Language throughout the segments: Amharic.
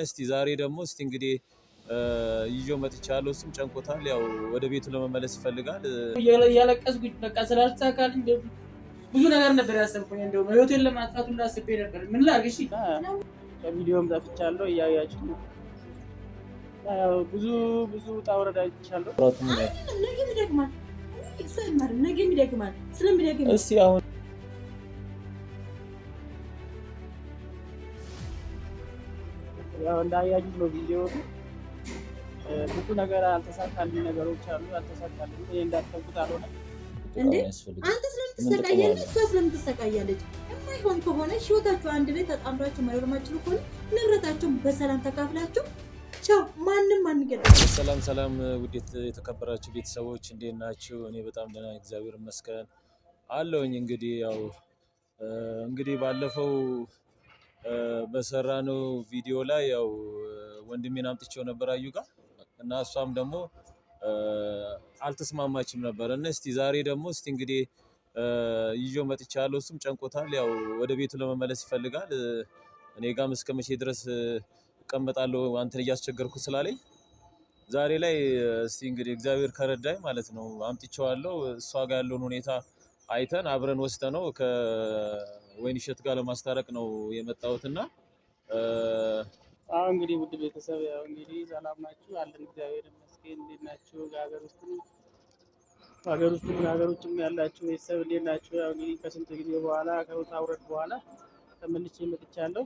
እስቲ ዛሬ ደግሞ እስቲ እንግዲህ ይዤው መጥቻለሁ። እሱም ጨንቆታል። ያው ወደ ቤቱ ለመመለስ ይፈልጋል። እያለቀስኩኝ በቃ ስላልተሳካልኝ ብዙ ነገር ነበር ያሰብኩኝ። እንደው ህይወቴን ለማጥፋት ሁላ አስቤ ነበር። ምን ላድርግ? እሺ ከቪዲዮም ጠፍቻለሁ፣ እያያችሁ ነው። ብዙ ውጣ ውረድ አይቻለሁ። ነገም ይደግማል፣ እሱ አይማርም። ነገም ይደግማል። ስለሚደግም እስቲ አሁን ያው እንዳያችሁት ነው ቪዲዮ። ብዙ ነገር አልተሳካልኝ፣ ነገሮች አሉ አልተሳካልኝ። እኔ እንዳሰብኩት አልሆነ። እንዴ አንተ ስለምትሰቃያለህ፣ እሷ ስለምትሰቃያለች። የማይሆን ከሆነ ህይወታችሁ አንድ ላይ ተጣምራችሁ መኖር ማችሉ ከሆነ ንብረታችሁን በሰላም ተካፍላችሁ ቻው። ማንም አንገደም። ሰላም ውዴት የተከበራችሁ ቤተሰቦች እንዴት ናችሁ? እኔ በጣም ደህና እግዚአብሔር ይመስገን አለሁኝ። እንግዲህ ባለፈው በሰራነው ቪዲዮ ላይ ያው ወንድሜን አምጥቼው ነበር አዩ ጋር እና እሷም ደግሞ አልተስማማችም ነበር እና እስቲ ዛሬ ደግሞ እስቲ እንግዲህ ይዤው መጥቻለሁ። እሱም ጨንቆታል። ያው ወደ ቤቱ ለመመለስ ይፈልጋል። እኔ ጋርም እስከ መቼ ድረስ እቀመጣለሁ አንተን እያስቸገርኩ ስላለኝ ዛሬ ላይ እስቲ እንግዲህ እግዚአብሔር ከረዳኝ ማለት ነው አምጥቼዋለሁ። እሷ ጋር ያለውን ሁኔታ አይተን አብረን ወስደነው ከወይንሸት ጋር ለማስታረቅ ነው የመጣሁትና እንግዲህ ውድ ቤተሰብ ያው እንግዲህ ሰላም ናችሁ? አለን እግዚአብሔር ይመስገን። እንዴት ናችሁ? ሀገር ውስጥም ያላችሁ ቤተሰብ እንዴት ናችሁ? ያው እንግዲህ ከስንት ጊዜ በኋላ ከውጣ ውረድ በኋላ ተመልሼ መጥቻለሁ።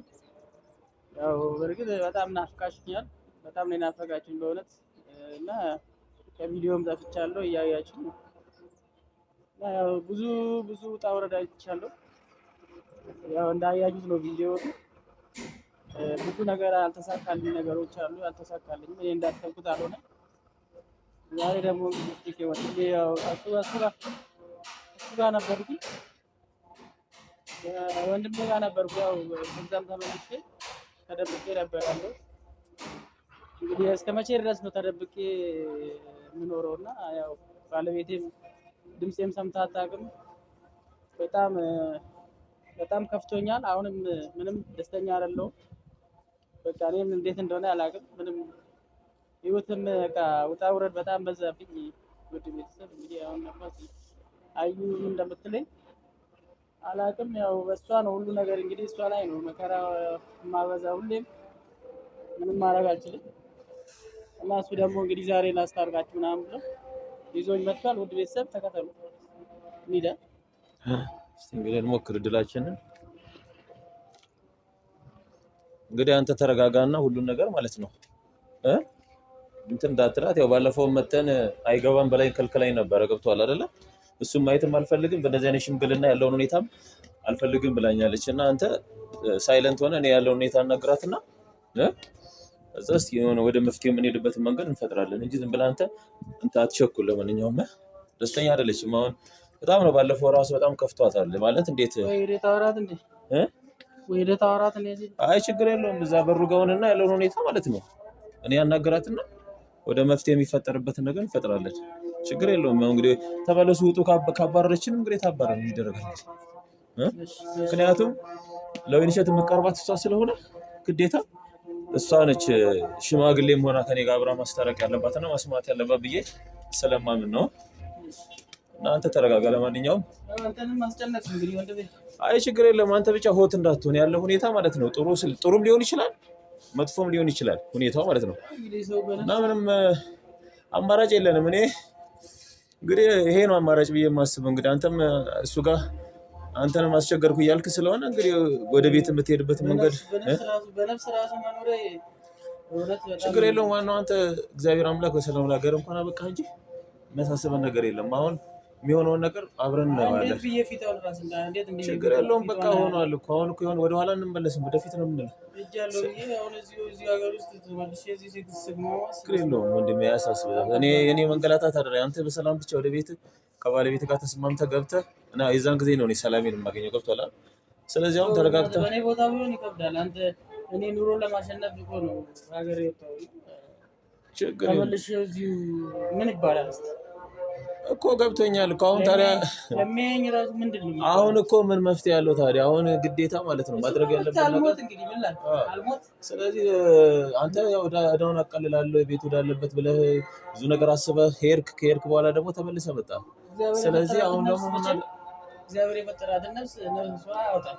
ያው በእርግጥ በጣም ናፍቃችሁኛል። በጣም ነው ናፈቃችሁኝ በእውነት እና ከቪዲዮም ጠፍቻለሁ፣ እያያችሁ ነው። ያው ብዙ ውጣ ውረድ አይቻለሁ። ያው እንዳያችሁት ነው ቪዲዮ። ብዙ ነገር አልተሳካልኝ፣ ነገሮች አሉ አልተሳካልኝ። እኔ እንዳሰብኩት አልሆነ። ዛሬ ደግሞ እንግዲህ ወጥቼ ያው እሱ ጋር ነበርኩ፣ ወንድሜ ጋር ነበርኩ። ያው እዛም ተመልሼ ተደብቄ ነበር ያለው። እንግዲህ እስከ መቼ ድረስ ነው ተደብቄ የምኖረውና ያው ባለቤቴም ድምጼም ሰምታ አታውቅም። በጣም ከፍቶኛል። አሁንም ምንም ደስተኛ አይደለሁም። በቃ እኔም እንዴት እንደሆነ አላውቅም። ምንም ህይወትም በቃ ውጣ ውረድ በጣም በዛብኝ። ውድ ቤተሰብ እንግዲህ አሁን ነበር አዩ እንደምትለኝ አላውቅም። ያው በእሷ ነው ሁሉ ነገር፣ እንግዲህ እሷ ላይ ነው መከራ ማበዛ። ሁሌም ምንም ማድረግ አልችልም እና እሱ ደግሞ እንግዲህ ዛሬ ላስታርቃችሁ ምናምን ብሎ ይዞኝ መጥቷል። ውድ ቤተሰብ ተከተሉ እንሂድ። እስቲ እንግዲህ እንሞክር እድላችንን። እንግዲህ አንተ ተረጋጋና ሁሉን ነገር ማለት ነው እንትን እንዳትላት። ያው ባለፈው መተን አይገባም በላይ ከልከላኝ ነበር። ገብቷል አይደለ? እሱም ማየትም አልፈልግም በእንደዚህ አይነት ሽምግልና ያለውን ሁኔታም አልፈልግም ብላኛለች። እና አንተ ሳይለንት ሆነ እኔ ያለውን ሁኔታ እናግራትና እዛ እስኪ የሆነ ወደ መፍትሄ የምንሄድበትን መንገድ እንፈጥራለን እንጂ ዝም ብለህ አንተ አትቸኩል። ለማንኛውም ደስተኛ አይደለችም አሁን በጣም ነው። ባለፈው ራሱ በጣም ከፍቷታል ማለት እንዴት ወይደ ታወራት እንደዚህ። አይ ችግር የለውም እዛ በሩ ጋውንና ያለውን ሁኔታ ማለት ነው እኔ ያናገራትና ወደ መፍትሄ የሚፈጠርበትን ነገር እንፈጥራለን። ችግር የለውም። ያው እንግዲህ ተመለሱ ውጡ ካባረረችን እንግዲህ ታባረን ይደረጋል። ምክንያቱም ለወይንሸት የምትቀርባት እሷ ስለሆነ ግዴታ እሷ ነች ሽማግሌም ሆና ከኔ ጋር አብራ ማስታረቅ ያለባትና ማስማት ያለባት ብዬ ስለማምን ነው። እናንተ ተረጋጋ። ለማንኛውም አንተንም አስጨነቅ እንግዲህ ወንድሜ። አይ ችግር የለም አንተ ብቻ ሆት እንዳትሆን ያለው ሁኔታ ማለት ነው። ጥሩም ሊሆን ይችላል መጥፎም ሊሆን ይችላል ሁኔታው ማለት ነው። እና ምንም አማራጭ የለንም። እኔ እንግዲህ ይሄ ነው አማራጭ ብዬ የማስበው። እንግዲህ አንተም እሱ ጋር አንተንም አስቸገርኩ እያልክ ስለሆነ እንግዲህ ወደ ቤት የምትሄድበት መንገድ በነፍስ ራሱ መኖሬ ችግር የለውም። ዋናው አንተ እግዚአብሔር አምላክ በሰላም ሀገር እንኳን አበቃ እንጂ የሚያሳስበን ነገር የለም። አሁን የሚሆነውን ነገር አብረን እናየዋለን። ችግር የለውም በቃ ሆኗል እኮ። አሁን እኮ የሆነ ወደኋላ እንመለስም ወደፊት ነው የምንለው። ችግር የለውም ወንድሜ አያሳስብም። እኔ መንገላታት አይደለም። አንተ በሰላም ብቻ ወደ ቤት ከባለቤት ጋር ተስማምተህ ገብተህ እና የዛን ጊዜ ነው እኔ ሰላሜን የማገኘው። ገብቶሃል? ስለዚህ አሁን ተረጋግተህ እኔ ቦታ ቢሆን ይከብዳል። አንተ እኔ ኑሮ ለማሸነፍ እኮ ነው ሀገር የወጣው። ችግር ተመልሼ እዚሁ ምን ይባላል? እኮ ገብቶኛል እኮ አሁን ታዲያ ለሚያየኝ ራሱ ምንድን ነው አሁን እኮ ምን መፍትሄ ያለው ታዲያ? አሁን ግዴታ ማለት ነው ማድረግ ያለበት ነገር እንግዲህ ምን ላድርግ አልሞት። ስለዚህ አንተ ያው እዳውን አቃልላለሁ ቤት ወዳለበት ብለህ ብዙ ነገር አስበህ ከሄድክ በኋላ ደግሞ ተመልሰህ መጣ። ስለዚህ አሁን ደግሞ እግዚአብሔር የፈጠራትን ነፍስ ያወጣል።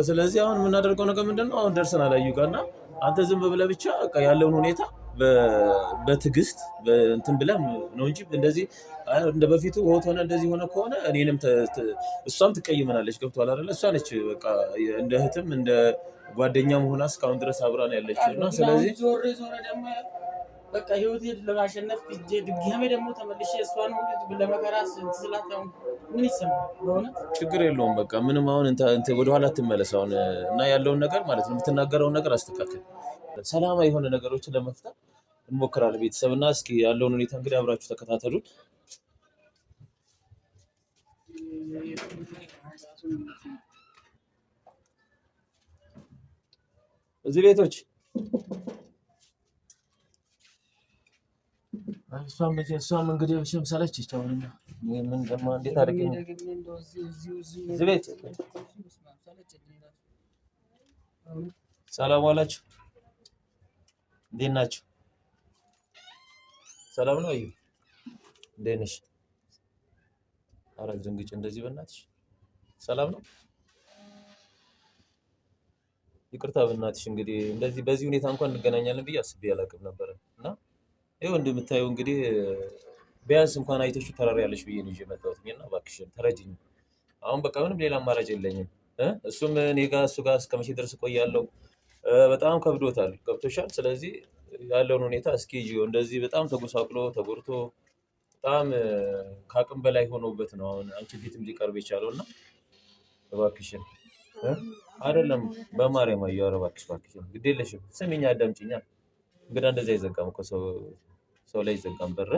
ስለዚህ አሁን የምናደርገው ነገር ምንድነው? አሁን ደርሰናል አዩ ጋር እና አንተ ዝም ብለህ ብቻ በቃ ያለውን ሁኔታ በትዕግስት እንትን ብለህ ነው እንጂ እንደዚህ እንደ በፊቱ ሆነ እንደዚህ ሆነ ከሆነ እኔንም እሷም ትቀይመናለች። ገብቶሃል አይደለ? እሷ ነች በቃ እንደ እህትም እንደ ጓደኛም ሆና እስካሁን ድረስ አብራን ያለችው እና ስለዚህ ዞሬ ደግሞ በቃ ህይወቴን ለማሸነፍ እጄ ድጋሜ ደግሞ ተመልሼ እሷን ለመከራ ስላት አሁን ምን ይሰማል? በእውነት ችግር የለውም በቃ ምንም አሁን ወደኋላ ትመለስ አሁን እና ያለውን ነገር ማለት ነው የምትናገረውን ነገር አስተካክል። ሰላማዊ የሆነ ነገሮችን ለመፍጠር እንሞክራለን ቤተሰብ እና እስኪ ያለውን ሁኔታ እንግዲህ አብራችሁ ተከታተሉ። እዚህ ቤቶች እሷም እንግዲህ ብሽም ሰለችኝ። ምን ደግሞ እንዴት አድርገኝ እዚህ ቤት ሰላም ዋላችሁ። እንዴት ናችሁ? ሰላም ነው? አዩ እንዴት ነሽ? ኧረ ድንግጭ እንደዚህ በእናትሽ ሰላም ነው? ይቅርታ በእናትሽ እንግዲህ እንደዚህ በዚህ ሁኔታ እንኳን እንገናኛለን ብዬ አስቤ አላውቅም ነበር እና ይኸው እንደምታየው እንግዲህ ቢያንስ እንኳን አይተሽ ተራሪያለሽ ብዬ ነው ይዤ መጣሁት እና እባክሽን ተረጂኝ። አሁን በቃ ምንም ሌላ አማራጭ የለኝም። እሱም እኔ ጋር እሱ ጋር እስከ መቼ ድረስ እቆያለሁ? በጣም ከብዶታል። ገብቶሻል? ስለዚህ ያለውን ሁኔታ እስኪ እንደዚህ በጣም ተጎሳቅሎ ተጎድቶ በጣም ከአቅም በላይ ሆኖበት ነው አሁን አንቺ ፊትም ሊቀርብ የቻለው እና እባክሽን አይደለም በማርያም አየሁ። ኧረ እባክሽን ግድ የለሽም ስሚኝ፣ አዳምጪኛ። እንግዳ እንደዚህ አይዘጋም እኮ ሰው ላይ አይዘጋም በር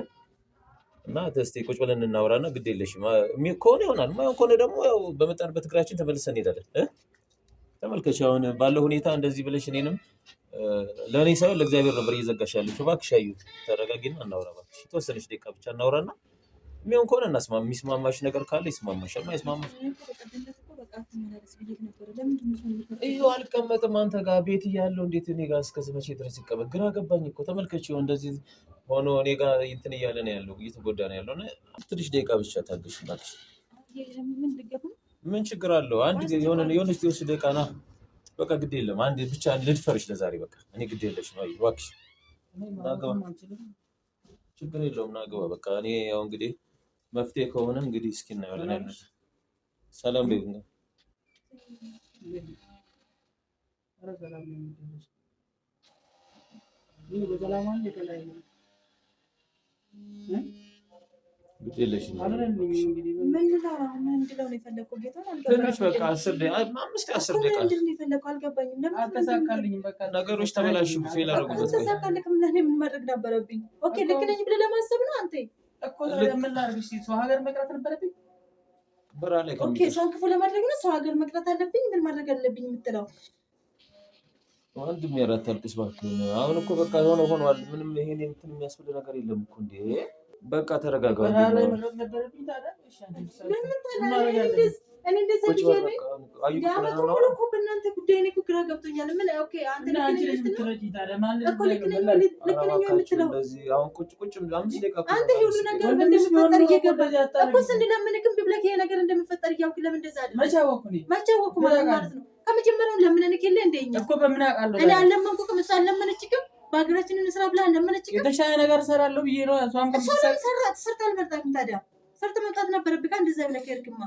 እና እስኪ ቁጭ ብለን እናውራና ግድ የለሽም ከሆነ ይሆናል፣ የማይሆን ከሆነ ደግሞ ያው በመጣንበት እግራችን ተመልሰን እንሄዳለን። ተመልከች አሁን ባለው ሁኔታ እንደዚህ ብለሽ እኔንም ለእኔ ሳይሆን ለእግዚአብሔር ነበር እየዘጋሽ ያለሽው። እባክሽ አዩ ተረጋጊና እናውራ እባክሽ። የተወሰነች ደቂቃ ብቻ እናውራና የሚሆን ከሆነ የሚስማማሽ ነገር ካለ ይስማማሻል፣ የማይስማማሽ ይኸው አልቀመጥም አንተ ጋር ቤት እያለሁ እንዴት እኔ ጋር እስከ መቼ ድረስ ይቀመጥ? ግራ ገባኝ እኮ ተመልከች። እንደዚህ ሆኖ እኔ ጋር እንትን እያለ ነው ያለው፣ እየተጎዳ ነው ያለው። ትንሽ ደቂቃ ብቻ ታገሽ እባክሽ። ምን ችግር አለው? አንድ የሆነች ደቂቃ ና በቃ ግድ የለም። አንድ ብቻ ልድፈርሽ ለዛሬ በቃ እኔ ግድ የለሽ ነው እባክሽ። ናገባ ችግር የለውም ናገባ በቃ እኔ ያው እንግዲህ መፍትሄ ከሆነ እንግዲህ እስኪ እናየዋለን። ያለ ሰላም ቤት ነው ግድ የለሽ ትንሽ በቃ 10 ደቂቃ ነገሮች ተበላሹ። ፌል አደረጉበት። ምን ማድረግ ነበረብኝ? ኦኬ ልክ ነኝ ብለህ ለማሰብ ነው አንተ እኮ ምን ላድርግ? እሺ ሰው ሀገር መቅረት ነበረብኝ። ኦኬ ሰውን ክፉ ለማድረግ ነው ሰው ሀገር መቅረት አለብኝ? ምን ማድረግ አለብኝ የምትለው? ወንድም ያራት አልቅስ እባክህ። አሁን እኮ በቃ ሆኗል። ምንም ይሄን እንትን የሚያስብል ነገር የለም እኮ እንዴ። በቃ ተረጋጋ። እኔ እንደዚህ ብያለሁ። እኮ በእናንተ ጉዳይ እኔ እኮ ግራ ገብቶኛል። ምን ኦኬ አንተ ልክ ነኝ የምትለው አሁን ቁጭ 5 ደቂቃ አንተ ሁሉ ነገር እንደሚፈጠር እየገባህ እኮ ስንለምንክም ብለህ ይሄ ነገር እንደሚፈጠር እያውቅ ለምን እንደዛ አይደል? መቼ አወኩ ማለት ነው። ከመጀመሪያው ለምንንክ የለ እንደኛ እኮ በምን አውቃለሁ? እኔ አልለመንኩህም፣ እሷ አልለመነችክም። በሀገራችን እንስራ ብላ አልለመነችክም። የተሻለ ነገር እሰራለሁ ብዬ ነው። እሷም ሰርታ አልመጣችም። ታዲያ ሰርተ መምጣት ነበረብህ። እንደዛ ብለህ ከሄድክማ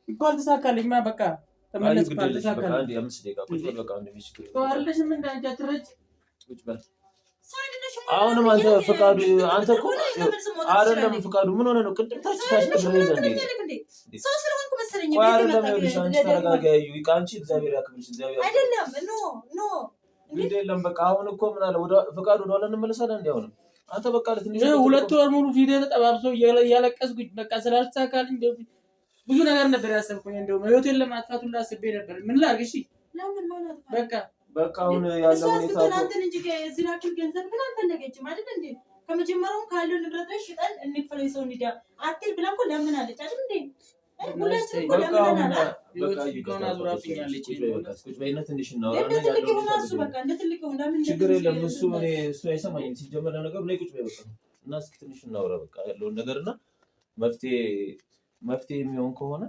እኮ አልተሳካልኝማ። በቃ ተመለስኩ። አልተሳካልኝ። አንድ 5 ደቂቃ ቁጭ በል በቃ እንደሚችል ተዋርለሽም እንዳንቺ አትረጭ። ቁጭ በል አሁንም አንተ ፍቃዱ አንተ እኮ አይደለም ፍቃዱ ምን ሆነ ነው? ቅድም ታስታሽ ነበር እንዴ? ሰው ስለሆንኩ መሰለኝ አይደለም። አንቺ ተረጋጋ። አንቺ እግዚአብሔር ያክብርሽ። እግዚአብሔር አይደለም ኖ ግድ የለም በቃ አሁን እኮ ምን አለ ወደ ፍቃዱ ወደኋላ እንመለሳለን። እንዴ አሁንም አንተ በቃ ለትንሽ 2 ወር ሙሉ ፊቴ ተጠባብሶ እያለቀስኩኝ በቃ ስላልተሳካልኝ ብዙ ነገር ነበር ያሰብኩኝ። እንደውም ህይወቴን ለማጥፋት ሁሉ አስቤ ነበር። ምን ላድርግ? እሺ ለምን ማለት በቃ አሁን ያለው ሁኔታ አንተን እንጂ እዚህ ላክል ገንዘብ ግን አልፈለገችም አይደል እንዴ? ከመጀመሪያውም ካለው ንብረት ላይ ሽጠን እንክፈለው የሰው እንዲዳ አትል ብላ እኮ ለምን አለች አይደል እንዴ? ሁላችንም እኮ ለምን አለ ችግር የለም። እሱ አይሰማኝም። ሲጀመር ነገሩ ላይ ቁጭ በይ በቃ እና እስኪ ትንሽ እናውራ በቃ ያለውን ነገርና መፍትሄ የሚሆን ከሆነ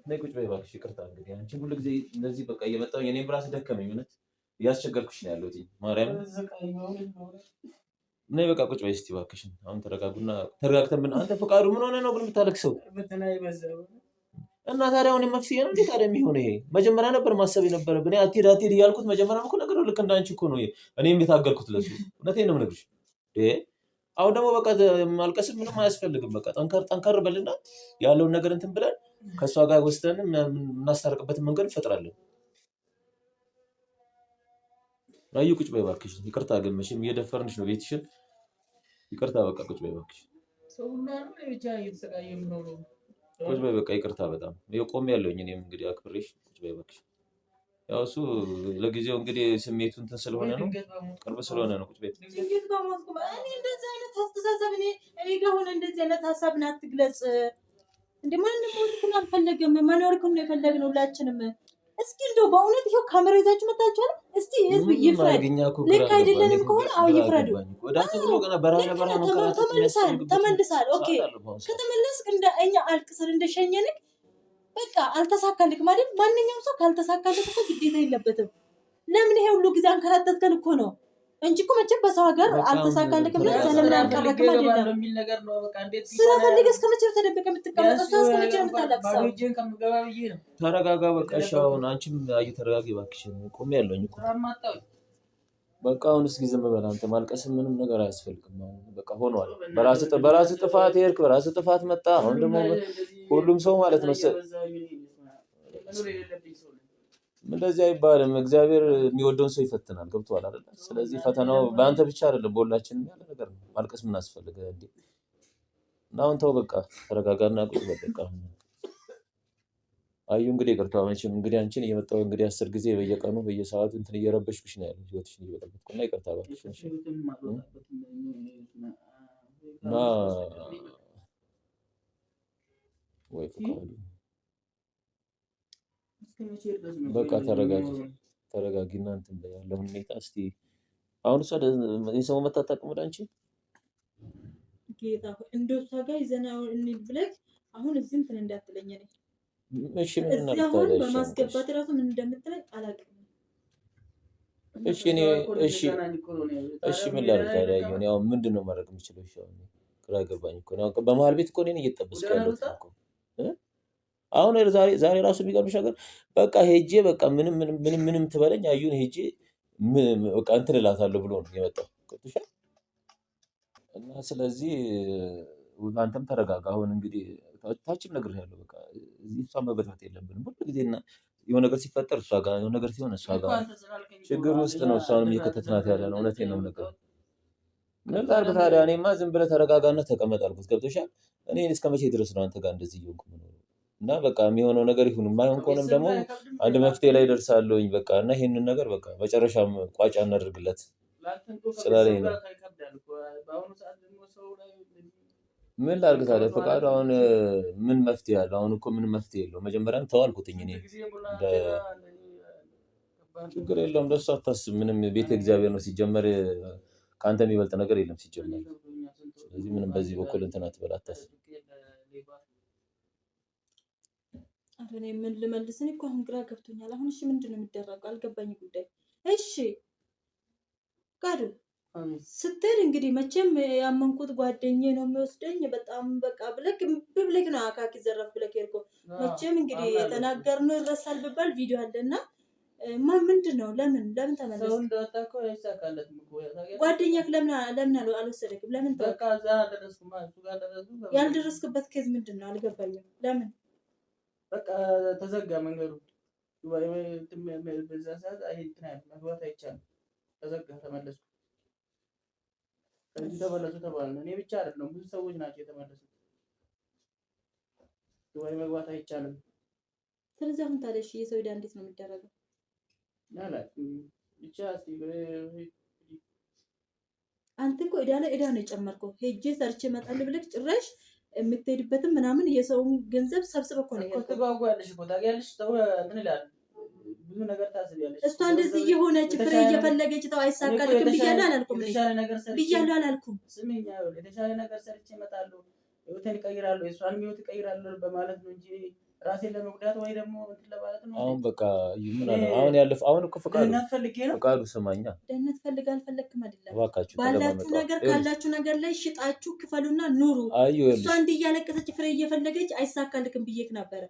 ነይ ቁጭ በይ እባክሽ። ይቅርታ እንግዲህ አንቺ ሁሉ ጊዜ እንደዚህ በቃ እየመጣሁ የኔም ራስ ደከመኝ። እውነት እያስቸገርኩሽ ነው ያለሁት ማርያም። ነይ በቃ ቁጭ በይ እስቲ እባክሽን። አሁን ተረጋግተን አንተ ፈቃዱ ምን ሆነ ነው ግን የምታለቅሰው? እና ታዲያ አሁን መፍትሄ ነው እንዴ ታዲያ የሚሆነው? ይሄ መጀመሪያ ነበር ማሰብ የነበረብን። አትሄድ እያልኩት መጀመሪያም እኮ ነገር ልክ እንዳንቺ እኮ ነው እኔም የታገልኩት ለሱ። እውነቴን ነው የምነግርሽ። አሁን ደግሞ በቃ ማልቀስም ምንም አያስፈልግም። በቃ ጠንከር በልና ያለውን ነገር እንትን ብለን ከእሷ ጋር ወስደን የምናስታርቅበትን መንገድ እንፈጥራለን። ራዩ ቁጭ በይ እባክሽ። ይቅርታ ግን መቼም እየደፈርንሽ ነው ቤትሽን። ይቅርታ በቃ ቁጭ በይ እባክሽ። ቁጭ በይ በቃ ይቅርታ። በጣም ቆሜ ያለሁኝ እኔም እንግዲህ አክብሬሽ ቁጭ በይ እባክሽ። ያው እሱ ለጊዜው እንግዲህ ስሜቱ እንትን ስለሆነ ነው፣ ቅርብ ስለሆነ ነው። ቁጭ በይ። እኔ እንደዚህ አይነት አስተሳሰብ እኔ ጋር ሆነ እንደዚህ አይነት ሀሳብን አትግለጽ። እንደ ማንም ወልኩን አልፈለግም፣ መኖርኩን ነው የፈለግነው ሁላችንም። እስኪ እንደው በእውነት ይሄው ካሜራ ይዛችሁ መጣችኋል። እስቲ ህዝብ ይፍረድ። ልክ አይደለንም ከሆነ አዎ ይፍረዱ። ተመልሳል። ኦኬ ከተመለስክ እንደ እኛ አልቅሰን እንደሸኘንክ በቃ አልተሳካልክም አይደል? ማንኛውም ሰው ካልተሳካልክ እኮ ግዴታ የለበትም። ለምን ይሄ ሁሉ ጊዜ አንከራተትከን እኮ ነው እንጂ እኮ መቼም በሰው ሀገር አልተሳካልክም ብለህ ለምን አልቀረክም አይደለም። ስለፈልግ እስከ መቼ ተደበቀ የምትቀመጠው? እስከ መቼ ነው የምታለቅሰው? ተረጋጋ በቃ እሺ። አሁን አንቺም ተረጋጊ እባክሽን። ቆሜ ያለሁኝ እኮ በቃ አሁን እስኪ ዝም በል አንተ። ማልቀስ ምንም ነገር አያስፈልግም። በቃ ሆኗል። በራስህ ጥፋት ሄድክ፣ በራስህ ጥፋት መጣ። አሁን ደግሞ ሁሉም ሰው ማለት ነው እንደዚህ አይባልም። እግዚአብሔር የሚወደውን ሰው ይፈትናል። ገብቶሃል አይደል? ስለዚህ ፈተናው በአንተ ብቻ አይደለም በሁላችንም ያለ ነገር ነው። ማልቀስ ምን አስፈልገ እንዴ? እና አሁን ተው በቃ ተረጋጋና ቁጭ በል በቃ። አዩ እንግዲህ ይቅርታ መቼም እንግዲህ አንቺን እየመጣሁ እንግዲህ 10 ጊዜ በየቀኑ በየሰዓቱ እንትን እየረበሽኩሽ ነው ያለው ህይወትሽን እየበጠበጥኩ እና ይቅርታ እባክሽ። እና ወይ በቃ ተረጋጊና እንትን ያለውን ሁኔታ እስቲ አሁን እሷ የሰው መታጣቅም ወደ አንቺ ጌታ እንደው እሷ ጋር ይዘና እንሂድ ብለህ አሁን እዚህ እንትን እንዳትለኝ ነኝ። እሺ ምን እናድርግ? በማስገባት ራሱ ምን እንደምትለኝ አላውቅም። እሺ ምን ላድርግ ታዲያ? ያው ምንድን ነው ማድረግ የምችለው? እሺ ግራ ገባኝ እኮ ነው። በመሀል ቤት እኮ እኔን እየጠበስኩ ያለሁት እኮ አሁን ዛሬ ራሱ የሚገርምሽ ነገር በቃ ሄጄ በቃ ምንም ትበለኝ አዩን ሄጄ በቃ እንትን እላታለሁ ብሎ ነው የመጣው። እና ስለዚህ አንተም ተረጋጋ። አሁን እንግዲህ ታችም ነግሬሃለሁ። በቃ እሷን መበጥበጥ የለብንም ሁሉ ጊዜ እና የሆነ ነገር ሲፈጠር እሷ ጋር የሆነ ነገር ሲሆን እሷ ጋር ችግር ውስጥ ነው እሷንም እየከተትናት ያለ ነው። እውነቴን ነው ነገር ምን ላድርግ ታዲያ? እኔማ ዝም ብለህ ተረጋጋና ተቀመጥ አልኩት። ገብቶሻል? እኔ እስከ መቼ ድረስ ነው አንተ ጋር እንደዚህ እየሆንኩ የምኖረው? እና በቃ የሚሆነው ነገር ይሁን፣ የማይሆን ከሆነም ደግሞ አንድ መፍትሄ ላይ ደርሳለሁኝ። በቃ እና ይሄንን ነገር በቃ መጨረሻም ቋጫ እናደርግለት ስላለኝ ነው። ምን ላድርግ ታዲያ? ፈቃዱ አሁን ምን መፍትሄ አለው? አሁን እኮ ምን መፍትሄ የለውም። መጀመሪያም ተዋልኩትኝ እኔ ችግር የለውም ለእሱ አታስብ። ምንም ቤተ እግዚአብሔር ነው ሲጀመር፣ ከአንተ የሚበልጥ ነገር የለም ሲጀመር። ስለዚህ ምንም በዚህ በኩል እንትን አትበል፣ አታስብ። እኔ ምን ልመልስ? እኔ እኮ አሁን ግራ ገብቶኛል። አሁን እሺ ምንድን ነው የሚደረገው? አልገባኝ ጉዳይ። እሺ ፈቃዱ ስትል እንግዲህ መቼም ያመንኩት ጓደኛዬ ነው የሚወስደኝ በጣም በቃ ብለክ ነው አካኪ ዘረፍ ብለክ ሄድኩ። መቼም እንግዲህ የተናገርነው ይረሳል ብባል ቪዲዮ አለና ምንድን ነው ለምን ተመለስ? ጓደኛክ ለምን አልወሰደክም? ለምን ያልደረስክበት ኬዝ ምንድን ነው? አልገባኝም። ለምን በቃ ተዘጋ መንገዱ። በዛ ሰዓት መግባት አይቻልም፣ ተዘጋ። ተመለሱ ከዚህ ተመለሱ ተባልን። እኔ ብቻ አይደለም ብዙ ሰዎች ናቸው የተመለሱት። ዱባይ መግባት አይቻልም። ስለዚህ አሁን ታዲያ እሺ የሰው ዕዳ እንዴት ነው የሚደረገው? ብቻ አንተ እኮ ዕዳ ላይ ዕዳ ነው የጨመርከው። ሄጄ ሰርቼ እመጣለሁ ብለህ ጭራሽ የምትሄድበትም ምናምን የሰውን ገንዘብ ሰብስበህ እኮ ነው ያልከው። ትጓጓለሽ እኮ ታውቂያለሽ። ተው ምን ይላል ብዙ ነገር ታስቢያለሽ። እሷ እንደዚህ እየሆነች ፍሬ እየፈለገች ተው አይሳካልክም ብያለሁ አላልኩም? ብያለሁ አላልኩም? ስሚኝ፣ የተሻለ ነገር ሰርቼ እመጣለሁ፣ ህይወቴን እቀይራለሁ፣ የእሷንም ህይወት እቀይራለሁ በማለት ነው እንጂ ራሴን ለመጉዳት ወይ ደግሞ እንትን ለማለት ነው። አሁን በቃ ምን አለ አሁን ያለፈው አሁን እኮ ፈቃዱ ስማኛ፣ ደህንነት ፈልግ አልፈለግክም አይደለም። እባካችሁ ባላችሁ ነገር ካላችሁ ነገር ላይ ሽጣችሁ ክፈሉና ኑሩ። እሷ እንዲህ እያለቀሰች ፍሬ እየፈለገች አይሳካልክም ብዬክ ነበረ።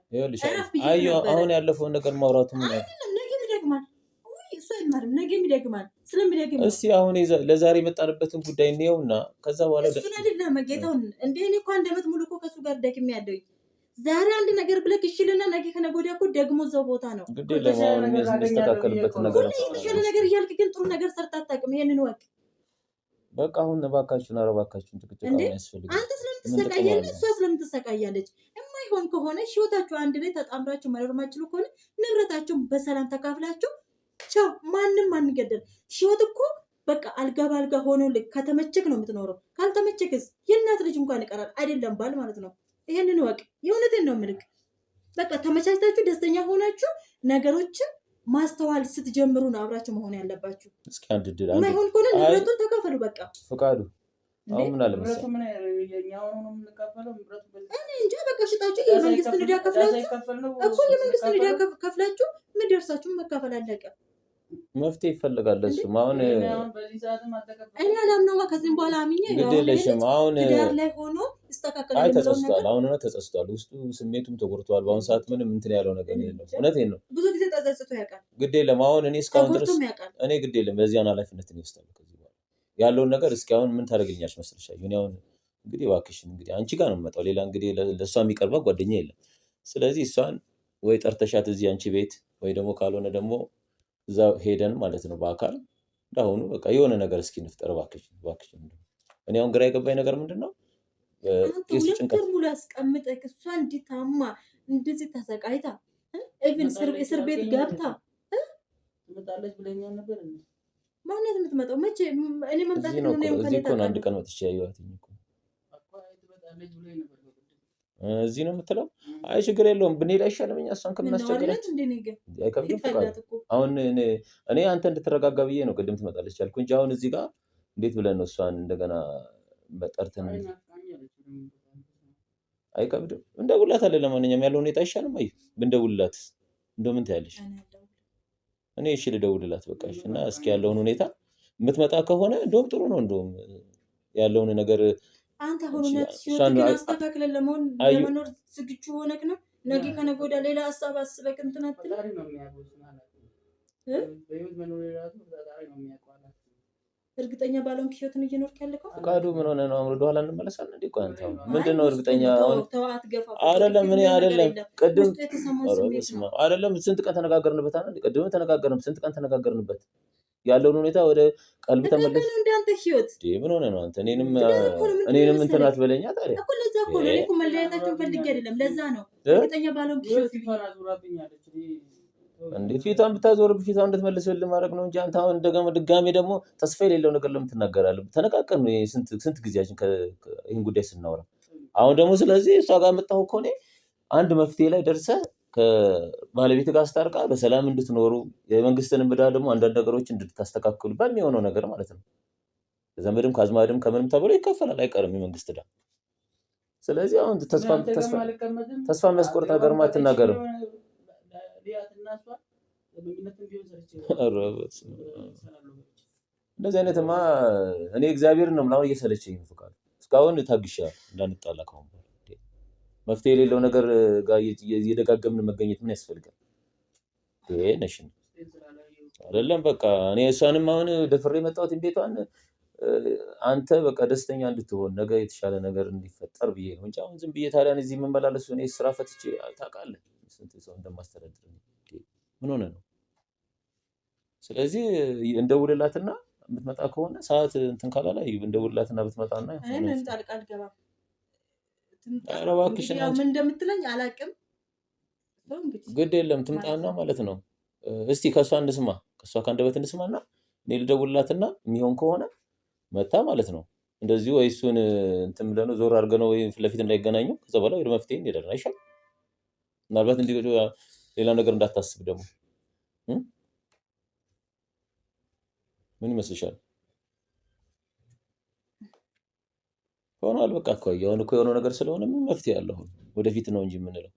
አዩ አሁን ያለፈውን ነገር ማውራቱ ምን አይደለም፣ ነገም ይደግማል። እሱ አይማርም፣ ነገም ይደግማል። ስለሚደግም እስቲ አሁን ለዛሬ የመጣንበትን ጉዳይ እንየውና ከዛ በኋላ እሱን አይደለም ጌታውን እንደ እኔ እኮ አንድ ዓመት ሙሉ እኮ ከእሱ ጋር ደክሜ ያለሁኝ ዛሬ አንድ ነገር ብለክ ይሽልና ነገ ከነገ ወዲያ እኮ ደግሞ እዛው ቦታ ነው። ግዴ ለማውን የሚስተካከልበት ነገር ነው። የተሻለ ነገር እያልክ ግን ጥሩ ነገር ሰርታ አታውቅም። ይሄንን ወቅ በቃ አሁን እባካችሁን፣ ኧረ እባካችሁን ትክክል ነው ያስፈልጋል። አንተ ስለምትሰቃያለህ፣ እሷ ስለምትሰቃያለች። የማይሆን ከሆነ ህይወታችሁ አንድ ላይ ተጣምራችሁ መኖር ማችሉ ከሆነ ንብረታችሁን በሰላም ተካፍላችሁ ቻው። ማንም አንገደል። ህይወት እኮ በቃ አልጋ ባልጋ ሆኖ ከተመቸክ ነው የምትኖረው። ካልተመቸክስ የእናት ልጅ እንኳን ይቀራል አይደለም ባል ማለት ነው። ይሄንን ወቅ የእውነቴን ነው የምልክ። በቃ ተመቻችታችሁ ደስተኛ ሆናችሁ ነገሮችን ማስተዋል ስትጀምሩ ነው አብራችሁ መሆን ያለባችሁ። እስኪ አንድ ድል ማይሆን ከሆነ ንብረቱን ተካፈሉ። በቃ ፈቃዱ አሁን ምን አለ መሰለኝ እኔ እንጃ በቃ ሽጣችሁ የመንግስት ንዳ ከፍላችሁ እኮ የመንግስት ንዳ ከፍላችሁ ምን ደርሳችሁ መካፈል አለቀ። መፍትሄ ይፈልጋል። እሱም አሁን እኔ አላምነው ከዚህም በኋላ አምኜ ግድ የለሽም አሁን ትዳር ላይ ሆኖ ይስተካከላል። ተጸጽቷል። አሁን ነው ተጸጽቷል። ውስጡ ስሜቱም ተጎድቷል። በአሁን ሰዓት ምንም እንትን ያለው ነገር የለም። እውነቴን ነው። ብዙ ጊዜ ተጸጽቶ ያውቃል። ግድ የለም አሁን እኔ እስካሁን ድረስ እኔ ግድ የለም በዚያን ኃላፊነት ነው ይወስዳል። ከዚህ በኋላ ያለውን ነገር እስኪ አሁን ምን ታደርገኛለሽ መሰለሽ? እኔ አሁን እንግዲህ እባክሽን እንግዲህ አንቺ ጋር ነው የምመጣው። ሌላ እንግዲህ ለእሷ የሚቀርባት ጓደኛ የለም። ስለዚህ እሷን ወይ ጠርተሻት እዚህ አንቺ ቤት ወይ ደግሞ ካልሆነ ደግሞ እዛ ሄደን ማለት ነው በአካል እንዳሁኑ በቃ የሆነ ነገር እስኪ እንፍጠር እባክሽን። እኔ አሁን ግራ የገባኝ ነገር ምንድን ነው ጭንቀት ሙሉ ያስቀምጠህ እሷ እንዲታማ እንደዚህ ተሰቃይታ ኢቭን እስር ቤት ገብታ ትመጣለች ብለኛል ነበር። ማነት የምትመጣው መቼ? እኔ መምጣት ነው እዚህ እኮ አንድ ቀን መጥቼ ያየኋት እኮ እዚህ ነው የምትለው። አይ ችግር የለውም ብንሄድ አይሻልም? እኛ እሷን ከምናስቸግራት አይከብድም። አሁን እኔ አንተ እንድትረጋጋ ብዬ ነው ቅድም ትመጣለች ያልኩ እንጂ አሁን እዚህ ጋር እንዴት ብለን ነው እሷን እንደገና ጠርተን አይከብድም። እንደውላት አለ። ለማንኛውም ያለው ሁኔታ አይሻልም? አይ ብንደውልላት እንደው ምን ትያለሽ? እኔ እሺ ልደውልላት በቃ እሺ። እና እስኪ ያለውን ሁኔታ የምትመጣ ከሆነ እንደውም ጥሩ ነው። እንደውም ያለውን ነገር አንተ አሁን ህይወትህን አስተካክለን ለመኖር ዝግጁ ሆነክ ነው? ነገ ከነገ ወዲያ ሌላ ሀሳብ አስበክ እንትን አትልም? እርግጠኛ ባልሆንክ ህይወትን እየኖርክ ያለከው ፈቃዱ ምን ሆነ ነው? ወደ ኋላ እንመለሳለን እንዴ? ቆይ አንተ ምንድን ነው እርግጠኛ አይደለም? ምን አይደለም ቅድም አይደለም ስንት ቀን ተነጋገርንበት አይደል? ቅድም ተነጋገርን። ስንት ቀን ተነጋገርንበት ያለውን ሁኔታ ወደ ቀልብ ተመለስ። እንዳንተ ህይወት ምን ሆነ ነው? አንተ እኔንም እንትን አትበለኛ ታዲያ እኮ። ለዛ እኮ ነው እኔ እኮ መለያየታችሁን ፈልጌ አይደለም። ለዛ ነው እርግጠኛ ባልሆንክ ህይወት እንዴ ፊቷን ብታዞርብህ ፊቷን እንድትመልስልህ ማድረግ ነው እንጂ አንተ አሁን ድጋሜ ደግሞ ተስፋ የሌለው ነገር ለምን ትናገራለህ? ተነቃቀን ስንት ጊዜያችን ይህን ጉዳይ ስናወራ አሁን ደግሞ ስለዚህ እሷ ጋር መጣሁ እኮ እኔ አንድ መፍትሄ ላይ ደርሰህ ከባለቤት ጋር አስታርቃ በሰላም እንድትኖሩ የመንግስትን ዕዳ ደግሞ አንዳንድ ነገሮች እንድታስተካክሉ በሚሆነው ነገር ማለት ነው። ዘመድም ከአዝማድም ከምንም ተብሎ ይከፈላል፣ አይቀርም የመንግስት ዕዳ። ስለዚህ አሁን ተስፋ የሚያስቆርጥ ነገር አትናገርም። እንደዚህ አይነትማ እኔ እግዚአብሔርን ነው ምናምን እየሰለቸኝ ነው። ፍቃድ እስካሁን ታግሻለሁ እንዳንጣላ ከሆነ መፍትሄ የሌለው ነገር ጋር እየደጋገምን መገኘት ምን ያስፈልጋል? ነሽን አይደለም በቃ እኔ እሷንም አሁን ደፍሬ የመጣሁት ቤቷን አንተ በቃ ደስተኛ እንድትሆን ነገ የተሻለ ነገር እንዲፈጠር ብዬ ነው እንጂ አሁን ዝም ብዬ ታዲያ እዚህ የምንመላለሱ እኔ ስራ ፈትቼ ታውቃለህ ስንት ሰው እንደማስተዳድር ምን ሆነ ነው። ስለዚህ እንደውልላትና የምትመጣ ከሆነ ሰዓት እንትን ካላላ እንደውልላትና ብትመጣና እኔም ጣልቃ አልገባም። እባክሽን ምን እንደምትለኝ አላውቅም። ግድ የለም ትምጣና ማለት ነው። እስቲ ከእሷ እንስማ፣ ከእሷ ከአንደበት እንስማና እኔ ልደውልላትና የሚሆን ከሆነ መታ ማለት ነው። እንደዚሁ ወይ እሱን እንትን ብለህ ነው ዞር አድርገህ ነው ወይ ፊት ለፊት እንዳይገናኙ ከዛ በኋላ ወደ መፍትሄ እንሄዳለን አይሻልም? ምናልባት እንዲህ ሌላ ነገር እንዳታስብ ደግሞ ምን ይመስልሻል? ሆኗል በቃ እኮ አሁን እኮ የሆነው ነገር ስለሆነ ምን መፍትሄ አለው? ወደፊት ነው እንጂ የምንለው